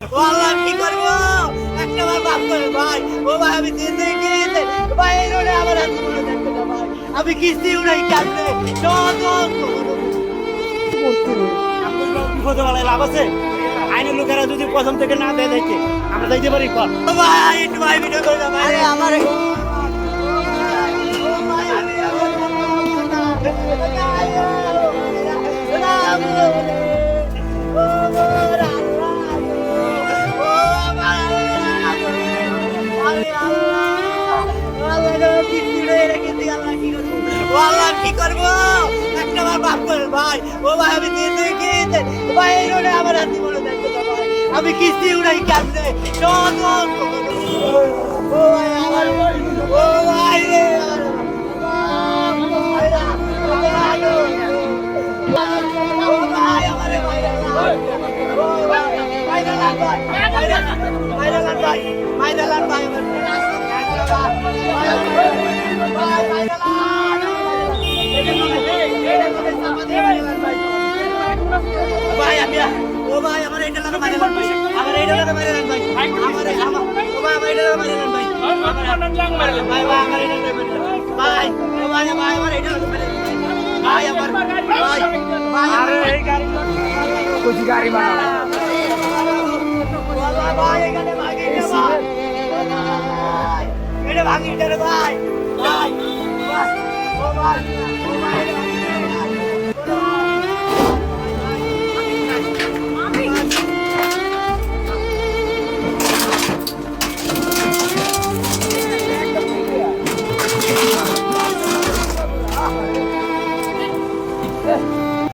ও আল্লাহ কি করবো? একটা বার মাফ করে ভাই। ও ভাই আমি দিতে গিয়েছে ভাই এই রোডে আমার হাত মনে দেখতে না ভাই। আমি কিস্তি উড়াই কাটলে বিপদে বেলায় লাভ আছে। আইনের লোকেরা যদি প্রথম থেকে না দেয় দেখে আমরা যাইতে পারি কর ভাই একটু ভাই ভিডিও করে দাও ভাই আমার কি করবো? একটা বার মাফ করে ভাই। ও ভাই আমি দিতে গিয়েছে ভাই এই রোডে আমার হাত মনে দেখতে না ভাই। আমি কিস্তি উড়াই কাটলে ও ভাই আমার ও ভাই রে ভাই আমি ও ভাই আমার এটা লাগা মাইরা ভাই আমার এটা লাগা মাইরা ভাই আমার ও ভাই আমার এটা লাগা মাইরা ভাই ভাই ভাই আমার এটা লাগা ভাই ও ভাই ভাই আমার এটা লাগা মাইরা ভাই আমার ভাই ভাই আরে এই গাড়ি কোজি গাড়ি বানাও ভাই এখানে ভাগি এটা ভাই এটা ভাগি এটা রে ভাই ভাই ও ভাই ও ভাই